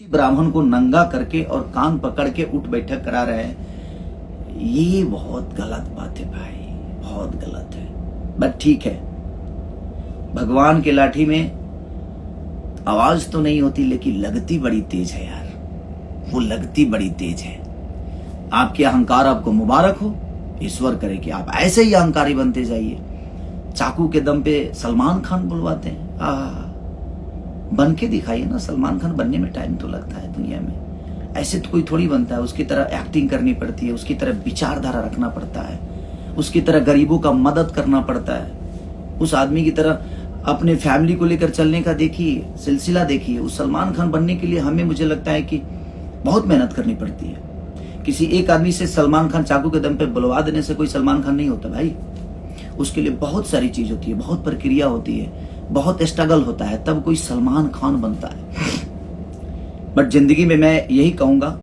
ब्राह्मण को नंगा करके और कान पकड़ के उठ बैठक करा रहे हैं, ये बहुत गलत बात है भाई, बहुत गलत है। बट ठीक है, भगवान के लाठी में आवाज तो नहीं होती लेकिन लगती बड़ी तेज है यार, वो लगती बड़ी तेज है। आपके अहंकार आपको मुबारक हो, ईश्वर करे कि आप ऐसे ही अहंकारी बनते जाइए। चाकू के दम पे सलमान खान बुलवाते हैं, बन के दिखाइए ना। सलमान खान बनने में टाइम तो लगता है दुनिया में, ऐसे तो कोई थोड़ी बनता है। उसकी तरह एक्टिंग करनी पड़ती है, उसकी तरह विचारधारा रखना पड़ता है, उसकी तरह गरीबों का मदद करना पड़ता है, उस आदमी की तरह अपने फैमिली को लेकर चलने का देखिए, सिलसिला देखिए। उस सलमान खान बनने के लिए हमें, मुझे लगता है कि बहुत मेहनत करनी पड़ती है। किसी एक आदमी से सलमान खान चाकू के दम पे बुलवा देने से कोई सलमान खान नहीं होता भाई। उसके लिए बहुत सारी चीज होती है, बहुत प्रक्रिया होती है, बहुत स्ट्रगल होता है, तब कोई सलमान खान बनता है। बट जिंदगी में मैं यही कहूंगा